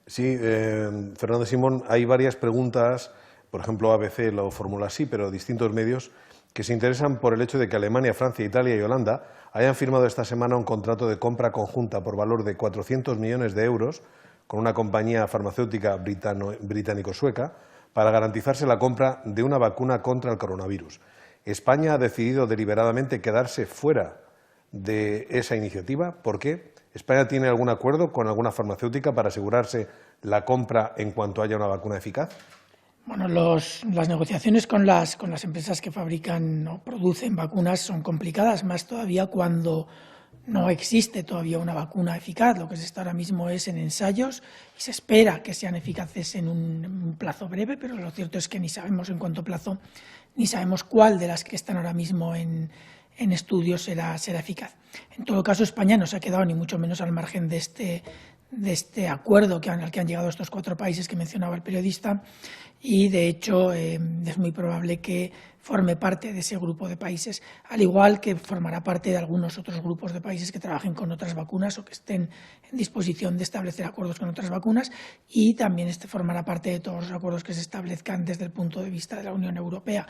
Sí, Fernando Simón, hay varias preguntas, por ejemplo ABC lo formula así, pero distintos medios que se interesan por el hecho de que Alemania, Francia, Italia y Holanda hayan firmado esta semana un contrato de compra conjunta por valor de 400 millones de euros con una compañía farmacéutica británico-sueca para garantizarse la compra de una vacuna contra el coronavirus. España ha decidido deliberadamente quedarse fuera de esa iniciativa. ¿Por qué? ¿España tiene algún acuerdo con alguna farmacéutica para asegurarse la compra en cuanto haya una vacuna eficaz? Bueno, las negociaciones con las empresas que fabrican o producen vacunas son complicadas, más todavía cuando no existe todavía una vacuna eficaz. Lo que se está ahora mismo es en ensayos y se espera que sean eficaces en un plazo breve, pero lo cierto es que ni sabemos en cuánto plazo, ni sabemos cuál de las que están ahora mismo en estudios será eficaz. En todo caso, España no se ha quedado ni mucho menos al margen de este acuerdo al que han llegado estos 4 países que mencionaba el periodista, y de hecho es muy probable que forme parte de ese grupo de países, al igual que formará parte de algunos otros grupos de países que trabajen con otras vacunas o que estén en disposición de establecer acuerdos con otras vacunas, y también formará parte de todos los acuerdos que se establezcan desde el punto de vista de la Unión Europea.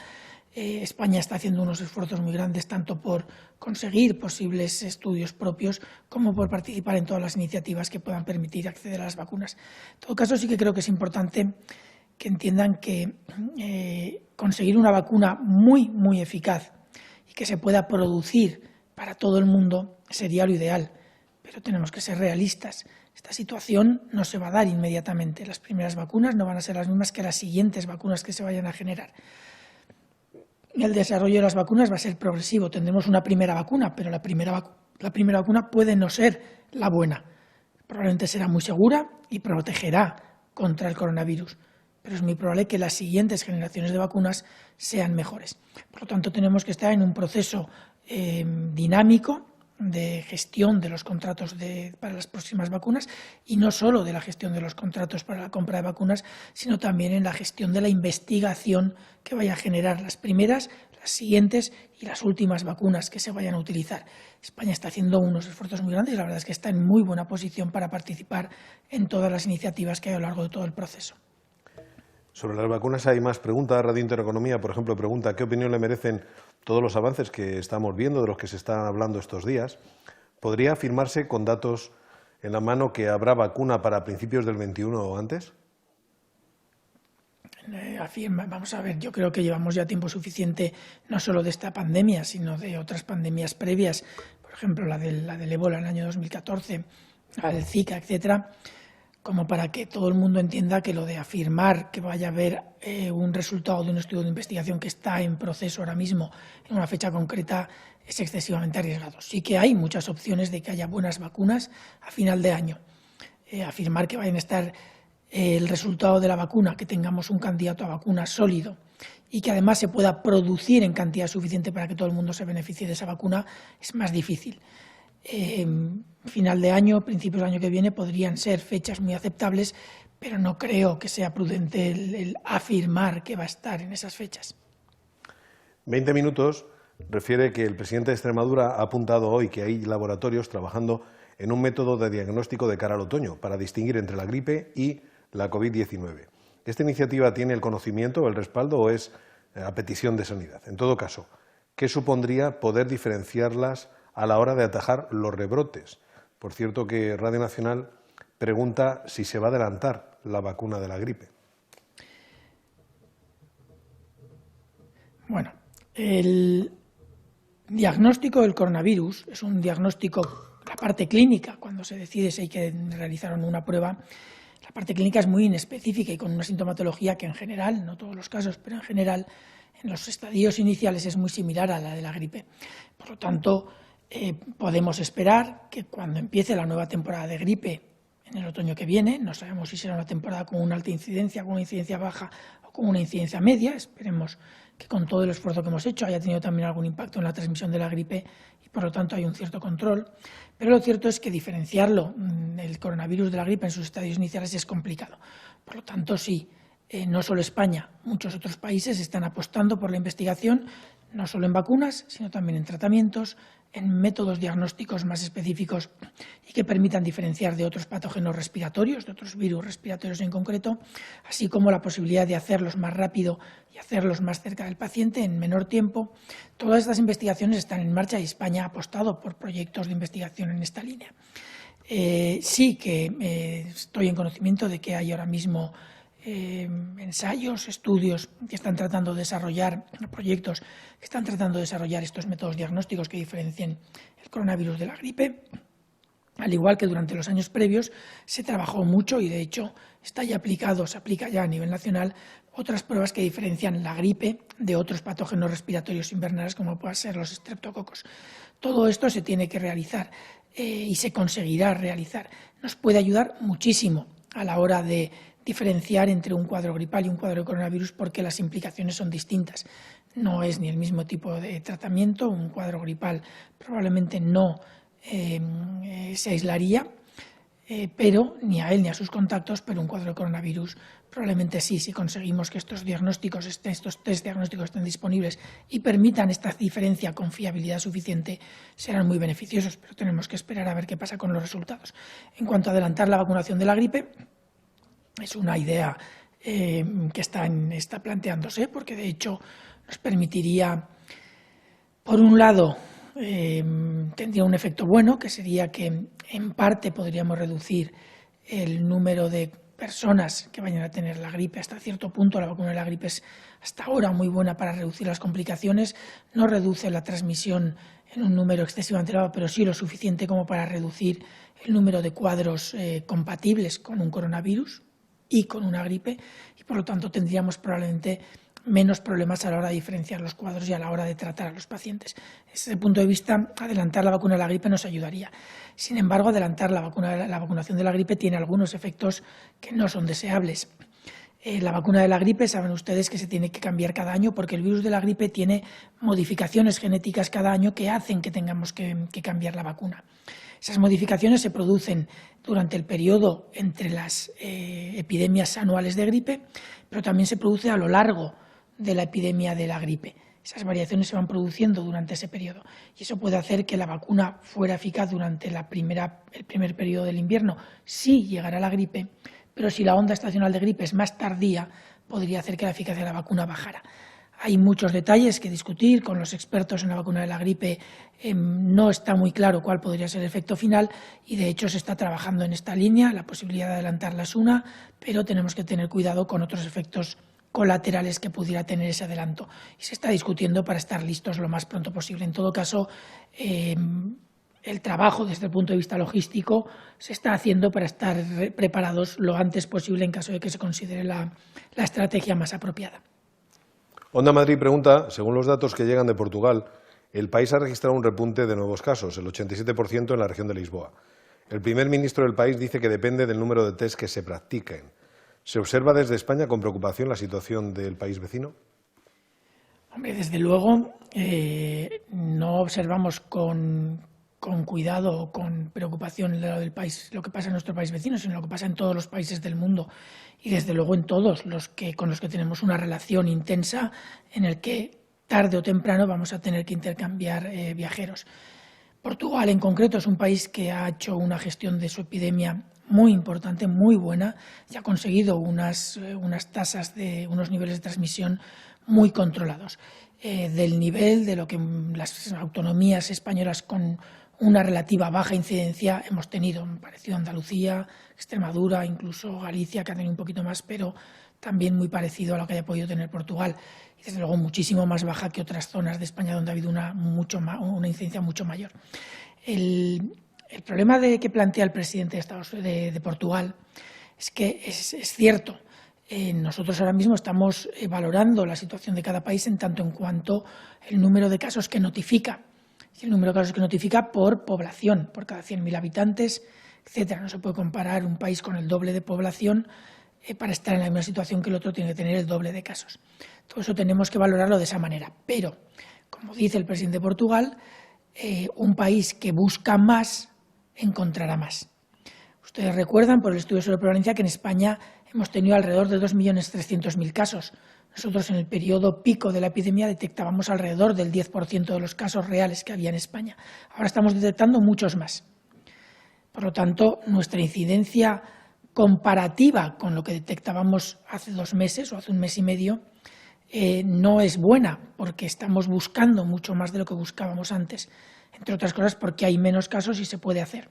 España está haciendo unos esfuerzos muy grandes tanto por conseguir posibles estudios propios como por participar en todas las iniciativas que puedan permitir acceder a las vacunas. En todo caso, sí que creo que es importante que entiendan que conseguir una vacuna muy eficaz y que se pueda producir para todo el mundo sería lo ideal, pero tenemos que ser realistas. Esta situación no se va a dar inmediatamente. Las primeras vacunas no van a ser las mismas que las siguientes vacunas que se vayan a generar. El desarrollo de las vacunas va a ser progresivo. Tendremos una primera vacuna, pero la primera vacuna puede no ser la buena. Probablemente será muy segura y protegerá contra el coronavirus, pero es muy probable que las siguientes generaciones de vacunas sean mejores. Por lo tanto, tenemos que estar en un proceso dinámico de gestión de los contratos para las próximas vacunas, y no solo de la gestión de los contratos para la compra de vacunas, sino también en la gestión de la investigación que vaya a generar las primeras, las siguientes y las últimas vacunas que se vayan a utilizar. España está haciendo unos esfuerzos muy grandes y la verdad es que está en muy buena posición para participar en todas las iniciativas que hay a lo largo de todo el proceso. Sobre las vacunas hay más preguntas. Radio Intereconomía, por ejemplo, pregunta ¿qué opinión le merecen todos los avances que estamos viendo, de los que se están hablando estos días? ¿Podría afirmarse con datos en la mano que habrá vacuna para principios del 21 o antes? Vamos a ver, yo creo que llevamos ya tiempo suficiente no solo de esta pandemia, sino de otras pandemias previas, por ejemplo la del ébola en el año 2014, la del Zika, etcétera, como para que todo el mundo entienda que lo de afirmar que vaya a haber un resultado de un estudio de investigación que está en proceso ahora mismo en una fecha concreta es excesivamente arriesgado. Sí que hay muchas opciones de que haya buenas vacunas a final de año. Afirmar que vayan a estar el resultado de la vacuna, que tengamos un candidato a vacuna sólido y que además se pueda producir en cantidad suficiente para que todo el mundo se beneficie de esa vacuna, es más difícil. Final de año, principios del año que viene podrían ser fechas muy aceptables, pero no creo que sea prudente el afirmar que va a estar en esas fechas. 20 minutos refiere que el presidente de Extremadura ha apuntado hoy que hay laboratorios trabajando en un método de diagnóstico de cara al otoño para distinguir entre la gripe y la COVID-19. ¿Esta iniciativa tiene el conocimiento o el respaldo o es a petición de Sanidad? En todo caso, ¿qué supondría poder diferenciarlas a la hora de atajar los rebrotes? Por cierto que Radio Nacional pregunta si se va a adelantar la vacuna de la gripe. Bueno, el diagnóstico del coronavirus es un diagnóstico, la parte clínica, cuando se decide si hay que realizar o no una prueba, la parte clínica es muy inespecífica y con una sintomatología que en general, no todos los casos, pero en general, en los estadios iniciales es muy similar a la de la gripe. Por lo tanto, podemos esperar que cuando empiece la nueva temporada de gripe en el otoño que viene, no sabemos si será una temporada con una alta incidencia, con una incidencia baja o con una incidencia media, esperemos que con todo el esfuerzo que hemos hecho haya tenido también algún impacto en la transmisión de la gripe y por lo tanto hay un cierto control. Pero lo cierto es que diferenciarlo, el coronavirus de la gripe en sus estadios iniciales, es complicado. Por lo tanto, sí, no solo España, muchos otros países están apostando por la investigación, no solo en vacunas, sino también en tratamientos, en métodos diagnósticos más específicos y que permitan diferenciar de otros patógenos respiratorios, de otros virus respiratorios en concreto, así como la posibilidad de hacerlos más rápido y hacerlos más cerca del paciente en menor tiempo. Todas estas investigaciones están en marcha y España ha apostado por proyectos de investigación en esta línea. Sí que estoy en conocimiento de que hay ahora mismo ensayos, estudios que están tratando de desarrollar, proyectos que están tratando de desarrollar estos métodos diagnósticos que diferencien el coronavirus de la gripe, al igual que durante los años previos se trabajó mucho y de hecho está ya aplicado, se aplica ya a nivel nacional otras pruebas que diferencian la gripe de otros patógenos respiratorios invernales como puedan ser los estreptococos. Todo esto se tiene que realizar y se conseguirá realizar. Nos puede ayudar muchísimo a la hora de diferenciar entre un cuadro gripal y un cuadro de coronavirus porque las implicaciones son distintas. No es ni el mismo tipo de tratamiento, un cuadro gripal probablemente no se aislaría, pero ni a él ni a sus contactos, pero un cuadro de coronavirus probablemente sí, si conseguimos que estos test diagnósticos estén disponibles y permitan esta diferencia con fiabilidad suficiente, serán muy beneficiosos, pero tenemos que esperar a ver qué pasa con los resultados. En cuanto a adelantar la vacunación de la gripe, es una idea que está planteándose porque de hecho nos permitiría, por un lado, tendría un efecto bueno, que sería que en parte podríamos reducir el número de personas que vayan a tener la gripe. Hasta cierto punto la vacuna de la gripe es hasta ahora muy buena para reducir las complicaciones, no reduce la transmisión en un número excesivamente elevado, pero sí lo suficiente como para reducir el número de cuadros compatibles con un coronavirus y con una gripe, y por lo tanto tendríamos probablemente menos problemas a la hora de diferenciar los cuadros y a la hora de tratar a los pacientes. Desde ese punto de vista, adelantar la vacuna de la gripe nos ayudaría. Sin embargo, adelantar la vacunación de la gripe tiene algunos efectos que no son deseables. La vacuna de la gripe, saben ustedes que se tiene que cambiar cada año porque el virus de la gripe tiene modificaciones genéticas cada año que hacen que tengamos que cambiar la vacuna. Esas modificaciones se producen durante el periodo entre las epidemias anuales de gripe, pero también se produce a lo largo de la epidemia de la gripe. Esas variaciones se van produciendo durante ese periodo y eso puede hacer que la vacuna fuera eficaz durante el primer periodo del invierno si llegara la gripe, pero si la onda estacional de gripe es más tardía, podría hacer que la eficacia de la vacuna bajara. Hay muchos detalles que discutir con los expertos en la vacuna de la gripe. No está muy claro cuál podría ser el efecto final y de hecho se está trabajando en esta línea. La posibilidad de adelantarla es una, pero tenemos que tener cuidado con otros efectos colaterales que pudiera tener ese adelanto. Y se está discutiendo para estar listos lo más pronto posible. En todo caso, el trabajo desde el punto de vista logístico se está haciendo para estar preparados lo antes posible en caso de que se considere la estrategia más apropiada. Onda Madrid pregunta, según los datos que llegan de Portugal, el país ha registrado un repunte de nuevos casos, el 87% en la región de Lisboa. El primer ministro del país dice que depende del número de test que se practiquen. ¿Se observa desde España con preocupación la situación del país vecino? Hombre, desde luego no observamos con cuidado o con preocupación lo que pasa en nuestro país vecino, sino lo que pasa en todos los países del mundo y desde luego en todos con los que tenemos una relación intensa en el que tarde o temprano vamos a tener que intercambiar viajeros. Portugal en concreto es un país que ha hecho una gestión de su epidemia muy importante, muy buena, y ha conseguido unas tasas unos niveles de transmisión muy controlados. Del nivel de lo que las autonomías españolas con una relativa baja incidencia hemos tenido, parecido a Andalucía, Extremadura, incluso Galicia, que ha tenido un poquito más, pero también muy parecido a lo que haya podido tener Portugal. Y desde luego muchísimo más baja que otras zonas de España donde ha habido una incidencia mucho mayor. El problema que plantea el presidente de Portugal es que es cierto. Nosotros ahora mismo estamos valorando la situación de cada país en tanto en cuanto el número de casos que notifica. Y el número de casos que notifica por población, por cada 100.000 habitantes, etcétera. No se puede comparar un país con el doble de población para estar en la misma situación que el otro, tiene que tener el doble de casos. Todo eso tenemos que valorarlo de esa manera. Pero, como dice el presidente de Portugal, un país que busca más encontrará más. Ustedes recuerdan por el estudio sobre prevalencia que en España hemos tenido alrededor de 2.300.000 casos. Nosotros en el periodo pico de la epidemia detectábamos alrededor del 10% de los casos reales que había en España. Ahora estamos detectando muchos más. Por lo tanto, nuestra incidencia comparativa con lo que detectábamos hace 2 meses o hace 1 mes y medio no es buena, porque estamos buscando mucho más de lo que buscábamos antes, entre otras cosas porque hay menos casos y se puede hacer.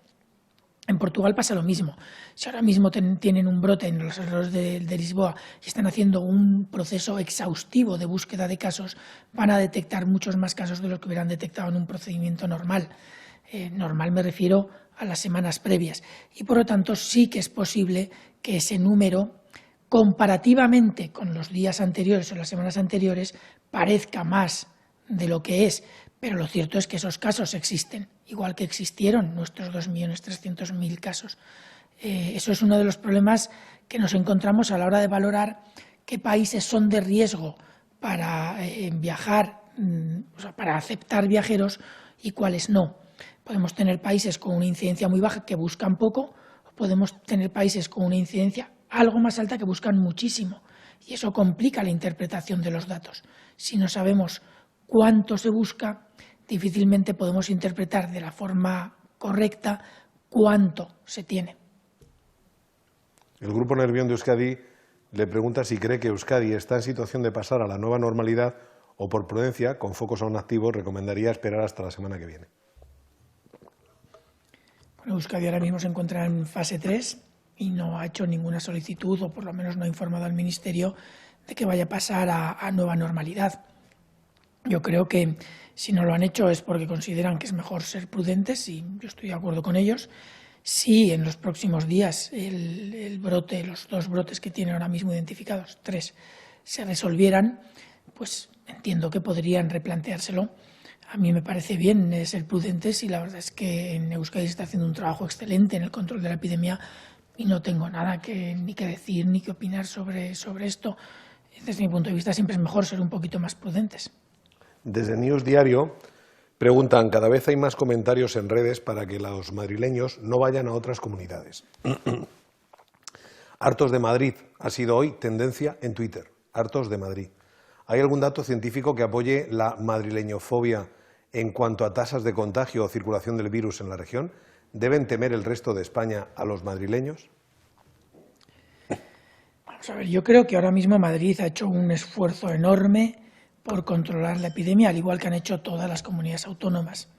En Portugal pasa lo mismo. Si ahora mismo tienen un brote en los alrededores de Lisboa y están haciendo un proceso exhaustivo de búsqueda de casos, van a detectar muchos más casos de los que hubieran detectado en un procedimiento normal. Normal me refiero a las semanas previas. Y por lo tanto sí que es posible que ese número, comparativamente con los días anteriores o las semanas anteriores, parezca más de lo que es. Pero lo cierto es que esos casos existen, igual que existieron nuestros 2.300.000 casos. Eso es uno de los problemas que nos encontramos a la hora de valorar qué países son de riesgo para viajar, o sea, para aceptar viajeros y cuáles no. Podemos tener países con una incidencia muy baja que buscan poco, o podemos tener países con una incidencia algo más alta que buscan muchísimo. Y eso complica la interpretación de los datos. Si no sabemos cuánto se busca, difícilmente podemos interpretar de la forma correcta cuánto se tiene. El Grupo Nervión de Euskadi le pregunta si cree que Euskadi está en situación de pasar a la nueva normalidad o, por prudencia, con focos aún activos, recomendaría esperar hasta la semana que viene. Bueno, Euskadi ahora mismo se encuentra en fase 3 y no ha hecho ninguna solicitud, o por lo menos no ha informado al Ministerio de que vaya a pasar a nueva normalidad. Yo creo que si no lo han hecho es porque consideran que es mejor ser prudentes, y yo estoy de acuerdo con ellos. Si en los próximos días el brote, los 2 brotes que tienen ahora mismo identificados, 3, se resolvieran, pues entiendo que podrían replanteárselo. A mí me parece bien ser prudentes y la verdad es que en Euskadi se está haciendo un trabajo excelente en el control de la epidemia y no tengo nada ni que decir ni que opinar sobre esto. Desde mi punto de vista siempre es mejor ser un poquito más prudentes. Desde News Diario preguntan: cada vez hay más comentarios en redes para que los madrileños no vayan a otras comunidades. Hartos de Madrid ha sido hoy tendencia en Twitter. Hartos de Madrid. ¿Hay algún dato científico que apoye la madrileñofobia en cuanto a tasas de contagio o circulación del virus en la región? ¿Deben temer el resto de España a los madrileños? Vamos a ver, yo creo que ahora mismo Madrid ha hecho un esfuerzo enorme por controlar la epidemia, al igual que han hecho todas las comunidades autónomas.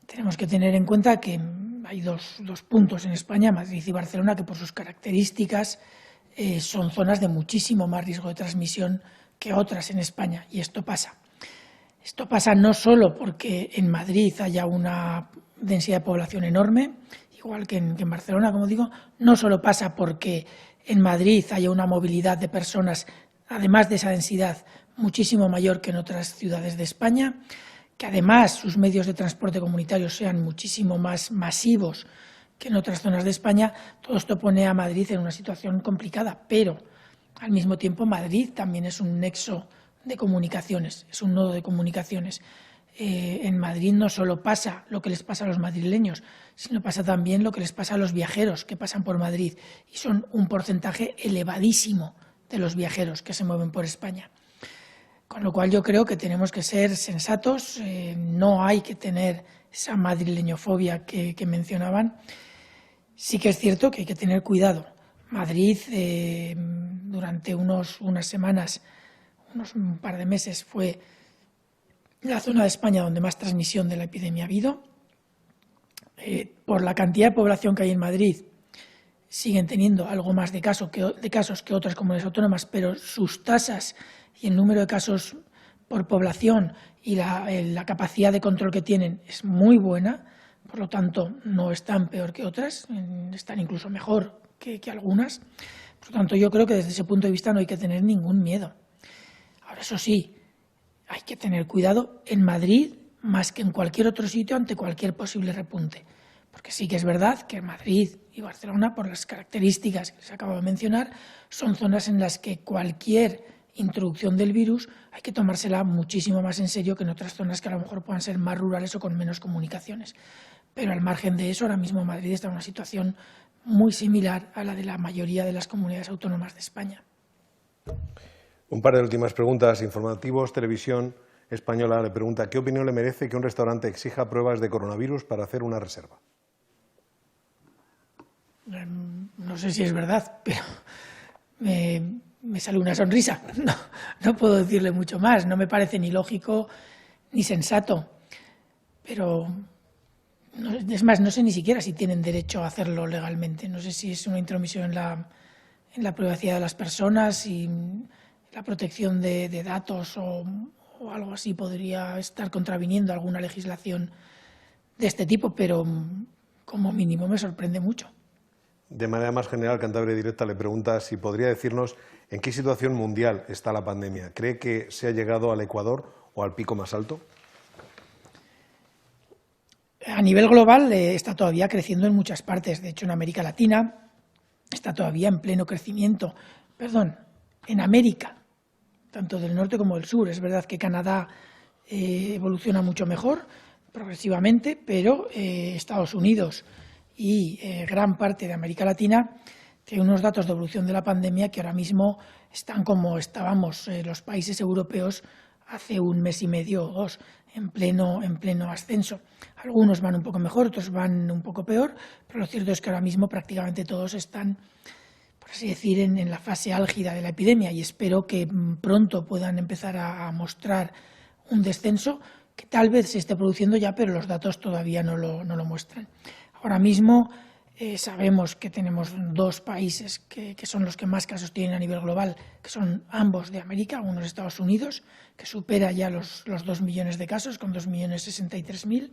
Tenemos que tener en cuenta que hay dos puntos en España, Madrid y Barcelona, que por sus características son zonas de muchísimo más riesgo de transmisión que otras en España, y esto pasa. Esto pasa no solo porque en Madrid haya una densidad de población enorme, igual que en Barcelona, como digo, no solo pasa porque en Madrid haya una movilidad de personas, además de esa densidad, muchísimo mayor que en otras ciudades de España, que además sus medios de transporte comunitarios sean muchísimo más masivos que en otras zonas de España. Todo esto pone a Madrid en una situación complicada, pero al mismo tiempo Madrid también es un nexo de comunicaciones, es un nodo de comunicaciones. En Madrid no solo pasa lo que les pasa a los madrileños, sino pasa también lo que les pasa a los viajeros que pasan por Madrid, y son un porcentaje elevadísimo de los viajeros que se mueven por España. Con lo cual yo creo que tenemos que ser sensatos, no hay que tener esa madrileñofobia que mencionaban. Sí que es cierto que hay que tener cuidado. Madrid durante unas semanas, un par de meses, fue la zona de España donde más transmisión de la epidemia ha habido. Por la cantidad de población que hay en Madrid, siguen teniendo algo más de casos que otras comunidades autónomas, pero sus tasas y el número de casos por población y la capacidad de control que tienen es muy buena. Por lo tanto, no están peor que otras, están incluso mejor que algunas. Por lo tanto, yo creo que desde ese punto de vista no hay que tener ningún miedo. Ahora, eso sí, hay que tener cuidado en Madrid más que en cualquier otro sitio ante cualquier posible repunte. Porque sí que es verdad que Madrid y Barcelona, por las características que les acabo de mencionar, son zonas en las que cualquier introducción del virus hay que tomársela muchísimo más en serio que en otras zonas que a lo mejor puedan ser más rurales o con menos comunicaciones. Pero al margen de eso, ahora mismo Madrid está en una situación muy similar a la de la mayoría de las comunidades autónomas de España. Un par de últimas preguntas. Informativos, Televisión Española le pregunta ¿qué opinión le merece que un restaurante exija pruebas de coronavirus para hacer una reserva? No sé si es verdad, pero me sale una sonrisa. No puedo decirle mucho más. No me parece ni lógico ni sensato. Pero, es más, no sé ni siquiera si tienen derecho a hacerlo legalmente. No sé si es una intromisión en la privacidad de las personas y la protección de datos o algo así podría estar contraviniendo alguna legislación de este tipo, pero como mínimo me sorprende mucho. De manera más general, Cantabria Directa le pregunta si podría decirnos en qué situación mundial está la pandemia. ¿Cree que se ha llegado al Ecuador o al pico más alto? A nivel global está todavía creciendo en muchas partes. De hecho, en América Latina está todavía en pleno crecimiento. Perdón, en América, tanto del norte como del sur. Es verdad que Canadá evoluciona mucho mejor, progresivamente, pero Estados Unidos y gran parte de América Latina tiene unos datos de evolución de la pandemia que ahora mismo están como estábamos los países europeos hace un mes y medio o dos, en pleno ascenso. Algunos van un poco mejor, otros van un poco peor, pero lo cierto es que ahora mismo prácticamente todos están, por así decir, en la fase álgida de la epidemia, y espero que pronto puedan empezar a mostrar un descenso que tal vez se esté produciendo ya, pero los datos todavía no lo muestran. Ahora mismo sabemos que tenemos dos países que son los que más casos tienen a nivel global, que son ambos de América, uno es Estados Unidos, que supera ya los 2 millones de casos, con 2.063.000,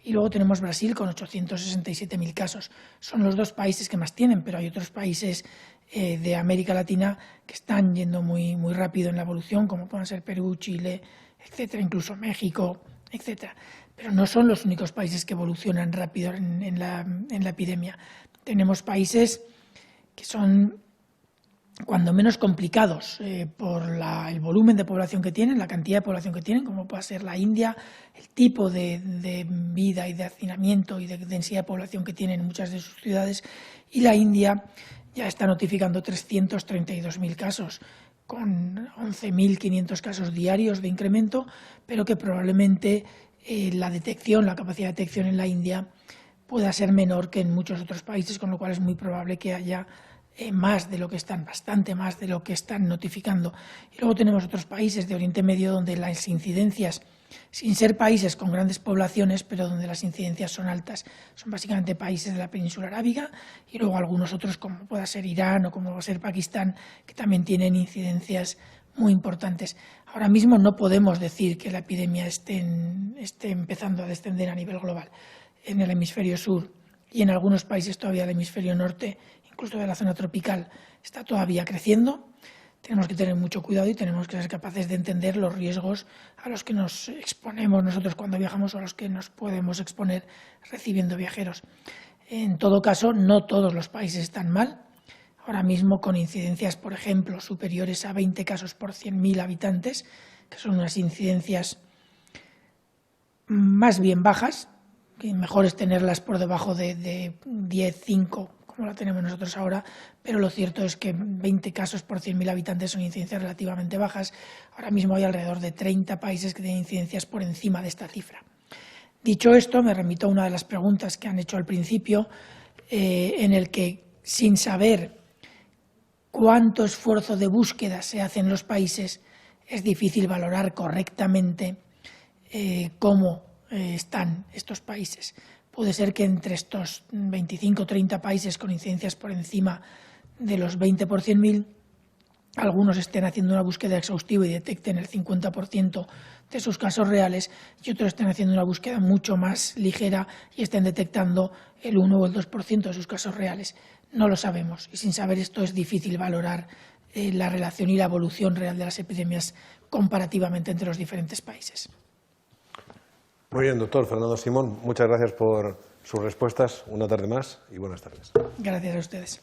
y luego tenemos Brasil con 867.000 casos. Son los dos países que más tienen, pero hay otros países de América Latina que están yendo muy rápido en la evolución, como pueden ser Perú, Chile, etcétera, incluso México, etcétera. Pero no son los únicos países que evolucionan rápido en la epidemia. Tenemos países que son cuando menos complicados por el volumen de población que tienen, la cantidad de población que tienen, como puede ser la India, el tipo de vida y de hacinamiento y de densidad de población que tienen en muchas de sus ciudades, y la India ya está notificando 332.000 casos, con 11.500 casos diarios de incremento, pero que probablemente la capacidad de detección en la India pueda ser menor que en muchos otros países, con lo cual es muy probable que haya bastante más de lo que están notificando. Y luego tenemos otros países de Oriente Medio donde las incidencias, sin ser países con grandes poblaciones, pero donde las incidencias son altas, son básicamente países de la península arábiga, y luego algunos otros como pueda ser Irán o como pueda ser Pakistán, que también tienen incidencias muy importantes. Ahora mismo no podemos decir que la epidemia esté empezando a descender a nivel global. En el hemisferio sur y en algunos países todavía del hemisferio norte, incluso de la zona tropical, está todavía creciendo. Tenemos que tener mucho cuidado y tenemos que ser capaces de entender los riesgos a los que nos exponemos nosotros cuando viajamos o a los que nos podemos exponer recibiendo viajeros. En todo caso, no todos los países están mal. Ahora mismo con incidencias, por ejemplo, superiores a 20 casos por 100.000 habitantes, que son unas incidencias más bien bajas, que mejor es tenerlas por debajo de 10, 5, como la tenemos nosotros ahora, pero lo cierto es que 20 casos por 100.000 habitantes son incidencias relativamente bajas. Ahora mismo hay alrededor de 30 países que tienen incidencias por encima de esta cifra. Dicho esto, me remito a una de las preguntas que han hecho al principio, en el que, sin saber cuánto esfuerzo de búsqueda se hace en los países, es difícil valorar correctamente cómo están estos países. Puede ser que entre estos 25 o 30 países con incidencias por encima de los 20 por 100.000, algunos estén haciendo una búsqueda exhaustiva y detecten el 50% de sus casos reales, y otros estén haciendo una búsqueda mucho más ligera y estén detectando el 1 o el 2% de sus casos reales. No lo sabemos, y sin saber esto es difícil valorar la relación y la evolución real de las epidemias comparativamente entre los diferentes países. Muy bien, doctor Fernando Simón, muchas gracias por sus respuestas. Una tarde más y buenas tardes. Gracias a ustedes.